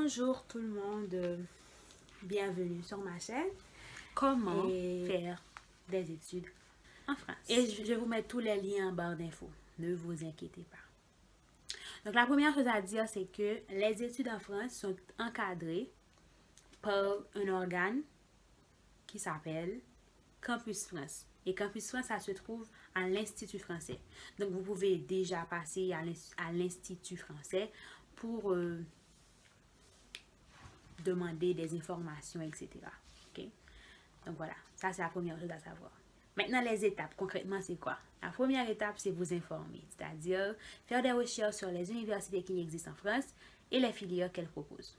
Bonjour tout le monde, bienvenue sur ma chaîne. Comment faire des études en France. Et je vais vous mettre tous les liens en barre d'infos, ne vous inquiétez pas. Donc la première chose à dire, c'est que les études en France sont encadrées par un organe qui s'appelle Campus France. Et Campus France, ça se trouve à l'Institut français. Donc vous pouvez déjà passer à l'Institut français pour demander des informations, etc. Ok? Donc voilà, ça c'est la première chose à savoir. Maintenant, les étapes, concrètement, c'est quoi? La première étape, c'est vous informer, c'est-à-dire faire des recherches sur les universités qui existent en France et les filières qu'elles proposent.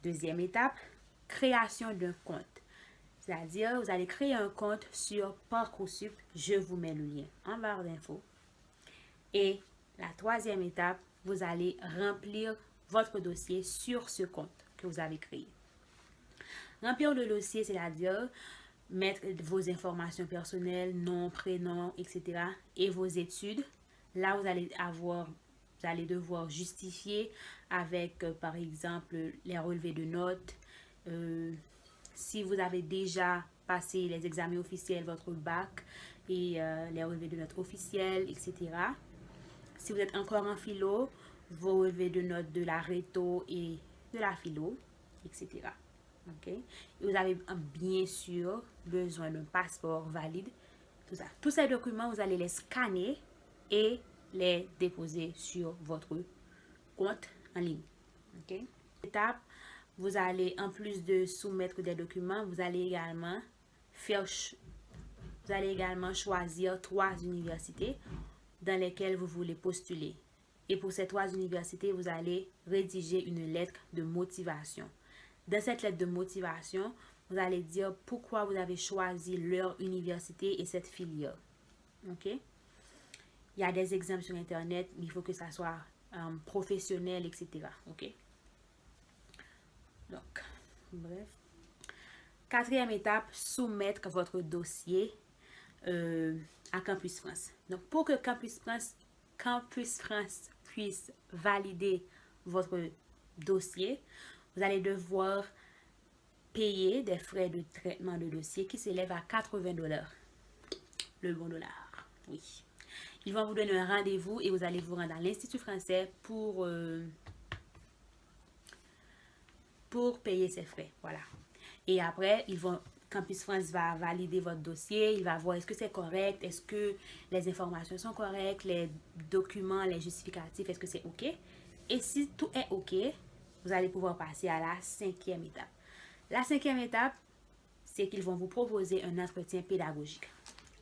Deuxième étape, création d'un compte. C'est-à-dire, vous allez créer un compte sur Parcoursup. Je vous mets le lien en barre d'infos. Et la troisième étape, vous allez remplir votre dossier sur ce compte que vous avez créé. Remplir le dossier, c'est-à-dire mettre vos informations personnelles, nom, prénom, etc. et vos études. Là, vous allez devoir justifier avec, par exemple, les relevés de notes. Si vous avez déjà passé les examens officiels, votre bac et les relevés de notes officiels, etc. Si vous êtes encore en philo, vos relevés de notes de la réto et de la philo, etc. Okay? Et vous avez bien sûr besoin d'un passeport valide. Tout ça. Tous ces documents, vous allez les scanner et les déposer sur votre compte en ligne. Okay? Étape, vous allez, en plus de soumettre des documents, vous allez également choisir 3 universités dans lesquelles vous voulez postuler. Et pour ces 3 universités, vous allez rédiger une lettre de motivation. Dans cette lettre de motivation, vous allez dire pourquoi vous avez choisi leur université et cette filière. Ok? Il y a des exemples sur Internet, mais il faut que ça soit professionnel, etc. Ok? Donc, bref. Quatrième étape, soumettre votre dossier à Campus France. Donc, pour que Campus France puisse valider votre dossier, vous allez devoir payer des frais de traitement de dossier qui s'élèvent à 80 $. Le bon dollar, oui. Ils vont vous donner un rendez-vous et vous allez vous rendre à l'Institut français pour payer ces frais. Voilà. Et après, Campus France va valider votre dossier, il va voir est-ce que c'est correct, est-ce que les informations sont correctes, les documents, les justificatifs, est-ce que c'est OK. Et si tout est OK, vous allez pouvoir passer à la 5e étape. La 5e étape, c'est qu'ils vont vous proposer un entretien pédagogique.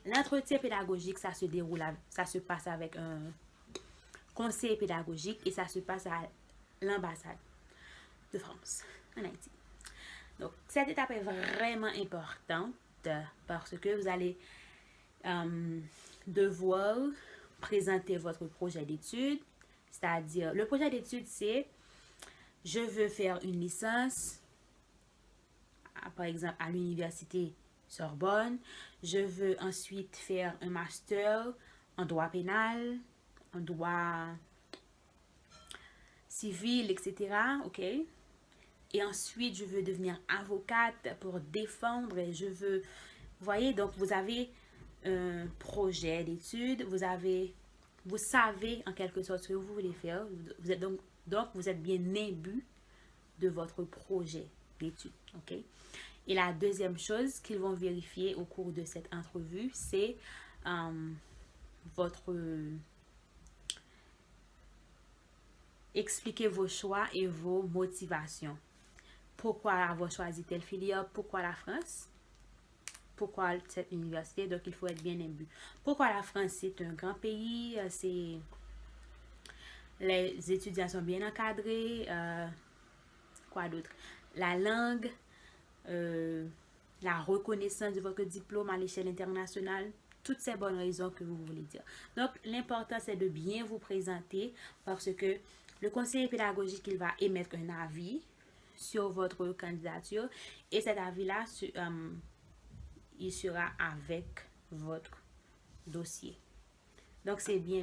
L'entretien pédagogique, ça se passe avec un conseiller pédagogique et ça se passe à l'ambassade de France en Haïti. Donc, cette étape est vraiment importante parce que vous allez devoir présenter votre projet d'études. C'est-à-dire, le projet d'études, c'est je veux faire une licence, par exemple, à l'université Sorbonne. Je veux ensuite faire un master en droit pénal, en droit civil, etc. OK? Et ensuite, je veux devenir avocate pour défendre. Vous voyez, donc vous avez un projet d'études, vous savez en quelque sorte ce que vous voulez faire. Vous êtes donc vous êtes bien imbu de votre projet d'études. OK? Et la deuxième chose qu'ils vont vérifier au cours de cette entrevue, c'est expliquer vos choix et vos motivations. Pourquoi avoir choisi telle filière? Pourquoi la France? Pourquoi cette université? Donc, il faut être bien imbu. Pourquoi la France? C'est un grand pays. Les étudiants sont bien encadrés. Quoi d'autre? La langue, la reconnaissance de votre diplôme à l'échelle internationale. Toutes ces bonnes raisons que vous voulez dire. Donc, l'important, c'est de bien vous présenter parce que le conseiller pédagogique, il va émettre un avis sur votre candidature et cet avis-là, il sera avec votre dossier. Donc, c'est bien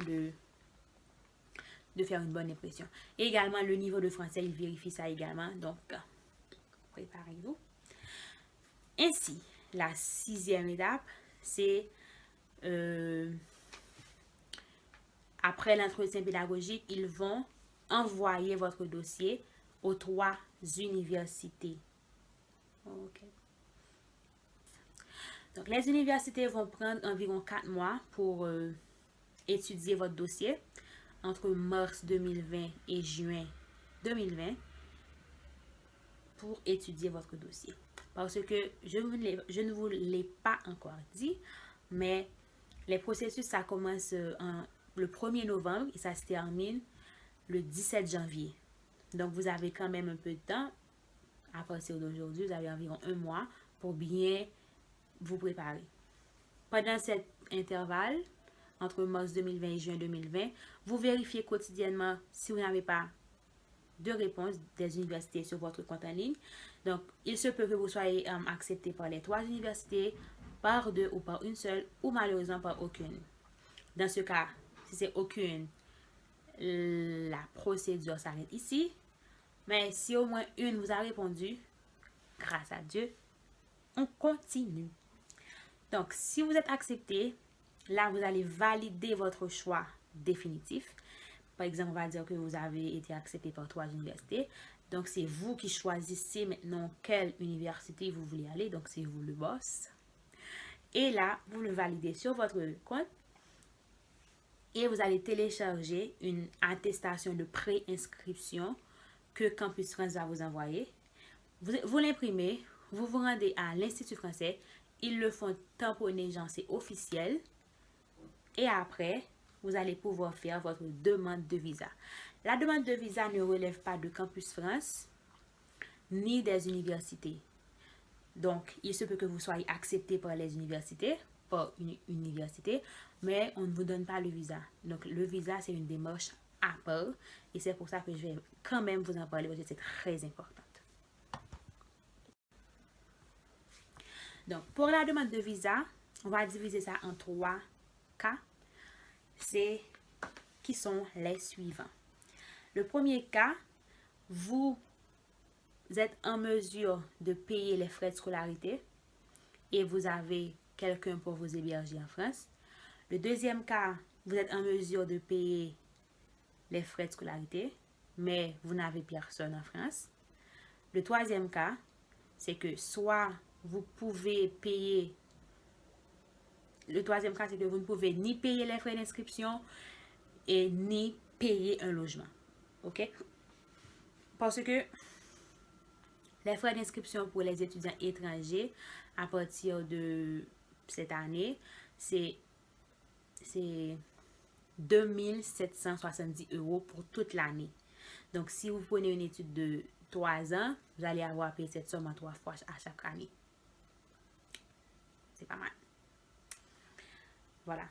de faire une bonne impression. Et également, le niveau de français, il vérifie ça également. Donc, préparez-vous. Ainsi, la 6e étape, c'est après l'entretien pédagogique, ils vont envoyer votre dossier aux 3 universités. OK. Donc, les universités vont prendre environ 4 mois pour étudier votre dossier entre mars 2020 et juin 2020 pour étudier votre dossier. Parce que je ne vous l'ai pas encore dit, mais les processus, ça commence le 1er novembre et ça se termine le 17 janvier. Donc, vous avez quand même un peu de temps. À partir d'aujourd'hui, vous avez environ 1 mois pour bien vous préparer. Pendant cet intervalle, entre mars 2020 et juin 2020, vous vérifiez quotidiennement si vous n'avez pas de réponse des universités sur votre compte en ligne. Donc, il se peut que vous soyez accepté par les 3 universités, par 2 ou par une seule, ou malheureusement par aucune. Dans ce cas, si c'est aucune, la procédure s'arrête ici. Mais si au moins une vous a répondu, grâce à Dieu, on continue. Donc, si vous êtes accepté, là, vous allez valider votre choix définitif. Par exemple, on va dire que vous avez été accepté par 3 universités. Donc, c'est vous qui choisissez maintenant quelle université vous voulez aller. Donc, c'est vous le boss. Et là, vous le validez sur votre compte. Et vous allez télécharger une attestation de pré-inscription que Campus France va vous envoyer. Vous l'imprimez, vous vous rendez à l'Institut français. Ils le font tamponner, genre c'est officiel. Et après, vous allez pouvoir faire votre demande de visa. La demande de visa ne relève pas de Campus France ni des universités. Donc, il se peut que vous soyez accepté par les universités, par une université, mais on ne vous donne pas le visa. Donc, le visa, c'est une démarche à part. Et c'est pour ça que je vais quand même vous en parler parce que c'est très important. Donc, pour la demande de visa, on va diviser ça en 3 cas. Qui sont les suivants. Le premier cas, vous êtes en mesure de payer les frais de scolarité et vous avez quelqu'un pour vous héberger en France. Le deuxième cas, vous êtes en mesure de payer les frais de scolarité, mais vous n'avez personne en France. Le troisième cas, c'est que soit vous pouvez payer. Le troisième cas, c'est que vous ne pouvez ni payer les frais d'inscription et ni payer un logement. OK? Parce que les frais d'inscription pour les étudiants étrangers, à partir de cette année, c'est 2770 € pour toute l'année. Donc, si vous prenez une étude de 3 ans, vous allez avoir payé cette somme en 3 fois à chaque année. C'est pas mal. Voilà.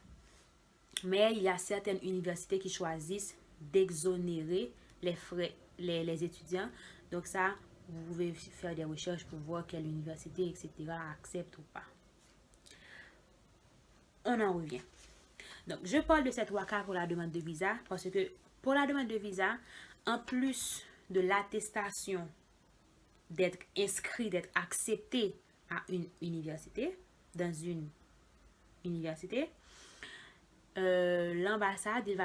Mais il y a certaines universités qui choisissent d'exonérer les frais, les étudiants. Donc ça, vous pouvez faire des recherches pour voir quelle université, etc. accepte ou pas. On en revient. Donc, je parle de ces 3 cas pour la demande de visa parce que pour la demande de visa, en plus de l'attestation d'être inscrit, d'être accepté à une université, dans une université, l'ambassade, elle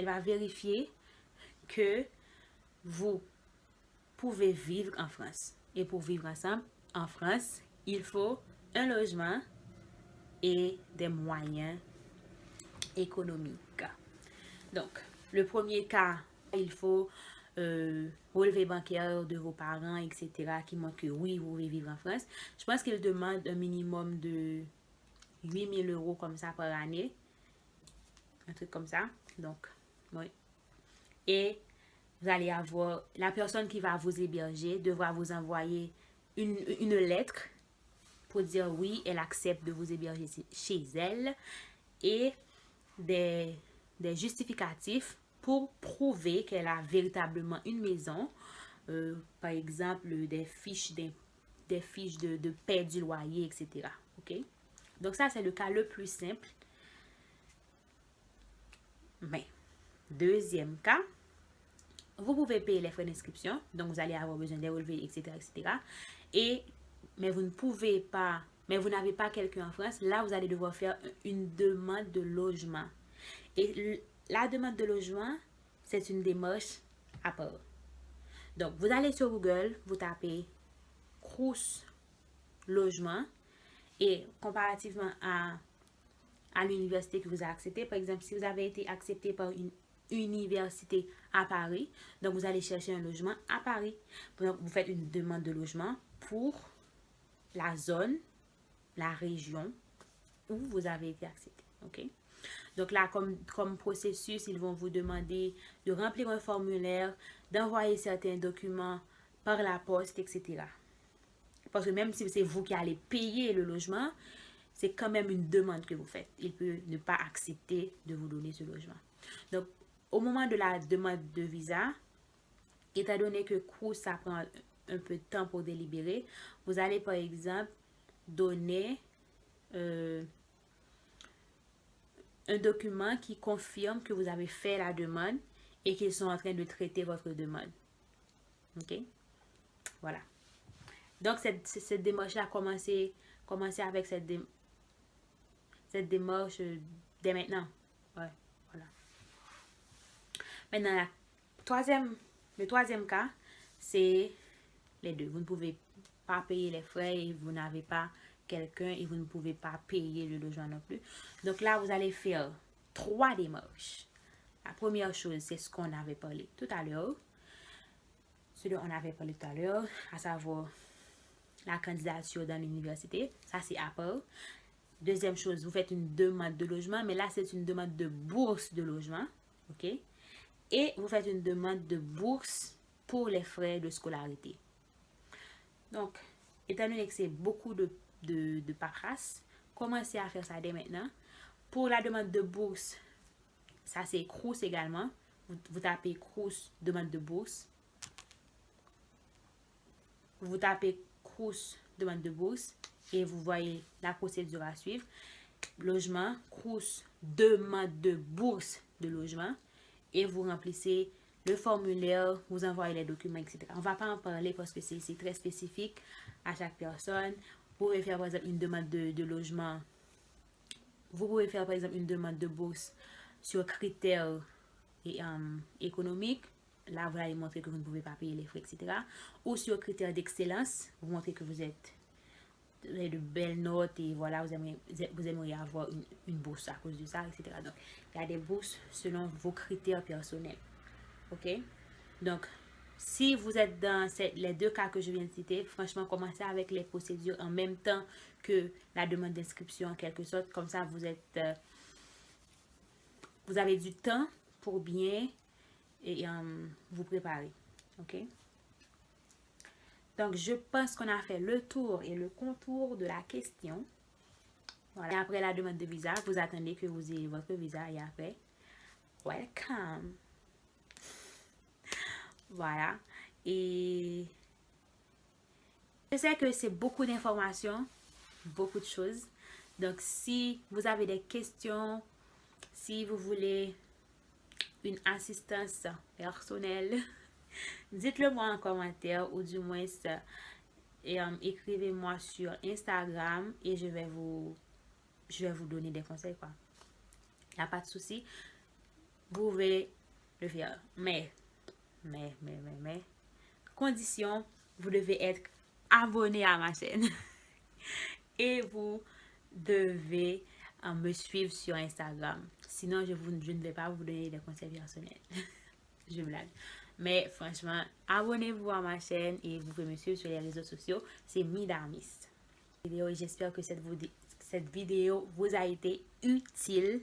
va vérifier que vous pouvez vivre en France. Et pour vivre ensemble en France, il faut un logement et des moyens économiques. Donc, le premier cas, il faut relevé bancaire de vos parents, etc., qui montrent que oui, vous pouvez vivre en France. Je pense qu'il demande un minimum de 8 000 € comme ça par année. Un truc comme ça. Donc, oui. Et vous allez avoir, la personne qui va vous héberger devra vous envoyer une lettre pour dire oui, elle accepte de vous héberger chez elle et des justificatifs pour prouver qu'elle a véritablement une maison. Par exemple, des fiches de paie du loyer, etc. OK? Donc ça, c'est le cas le plus simple. Mais Deuxième cas, vous pouvez payer les frais d'inscription, donc vous allez avoir besoin des relevés, etc., etc. Mais vous n'avez pas quelqu'un en France, là vous allez devoir faire une demande de logement. Et la demande de logement, c'est une démarche à part. Donc vous allez sur Google, vous tapez Crous logement et comparativement à l'université que vous avez accepté, par exemple, si vous avez été accepté par une université à Paris, donc vous allez chercher un logement à Paris. Donc vous faites une demande de logement pour la zone, la région où vous avez été accepté. Ok? Donc là, comme processus, ils vont vous demander de remplir un formulaire, d'envoyer certains documents par la poste, etc. Parce que même si c'est vous qui allez payer le logement, c'est quand même une demande que vous faites. Il peut ne pas accepter de vous donner ce logement. Donc, au moment de la demande de visa, étant donné que Crous, ça prend un peu de temps pour délibérer, vous allez par exemple donner un document qui confirme que vous avez fait la demande et qu'ils sont en train de traiter votre demande. Ok? Voilà. Donc, cette démarche-là a commencé avec cette démarche dès maintenant. Ouais, voilà. Maintenant, le troisième cas, c'est les deux. Vous ne pouvez pas payer les frais et vous n'avez pas quelqu'un et vous ne pouvez pas payer le logement non plus. Donc là, vous allez faire 3 démarches. La première chose, c'est ce qu'on avait parlé tout à l'heure. Ce dont on avait parlé tout à l'heure, à savoir la candidature dans l'université. Ça, c'est à part. Deuxième chose, vous faites une demande de logement, mais là, c'est une demande de bourse de logement. OK? Et vous faites une demande de bourse pour les frais de scolarité. Donc, étant donné que c'est beaucoup de paperasse, commencez à faire ça dès maintenant. Pour la demande de bourse, ça c'est Crous également. Vous tapez Crous, demande de bourse. Vous tapez Crous, demande de bourse et vous voyez la procédure à suivre. Logement, Crous, demande de bourse de logement et vous remplissez le formulaire, vous envoyez les documents, etc. On ne va pas en parler parce que c'est très spécifique à chaque personne. Vous pouvez faire par exemple une demande de logement. Vous pouvez faire par exemple une demande de bourse sur critères économiques. Là, vous allez montrer que vous ne pouvez pas payer les frais, etc. Ou sur critères d'excellence, vous montrez que vous avez de belles notes et voilà, vous aimeriez avoir une bourse à cause de ça, etc. Donc, il y a des bourses selon vos critères personnels. Ok? Donc, si vous êtes dans les 2 cas que je viens de citer, franchement, commencez avec les procédures en même temps que la demande d'inscription en quelque sorte. Comme ça, vous avez du temps pour bien vous préparer. Ok? Donc, je pense qu'on a fait le tour et le contour de la question. Voilà. Et après la demande de visa, vous attendez que vous ayez votre visa et après, welcome. Voilà. Et je sais que c'est beaucoup d'informations, beaucoup de choses. Donc, si vous avez des questions, si vous voulez une assistance personnelle, dites-le moi en commentaire ou du moins écrivez-moi sur Instagram et je vais vous donner des conseils, quoi. Il n'y a pas de souci. Vous pouvez le faire. Mais, condition, vous devez être abonné à ma chaîne. Et vous devez me suivre sur Instagram. Sinon, je ne vais pas vous donner des conseils personnels. Je blague. Mais franchement, abonnez-vous à ma chaîne et vous pouvez me suivre sur les réseaux sociaux. C'est Midamis. J'espère que cette vidéo vous a été utile.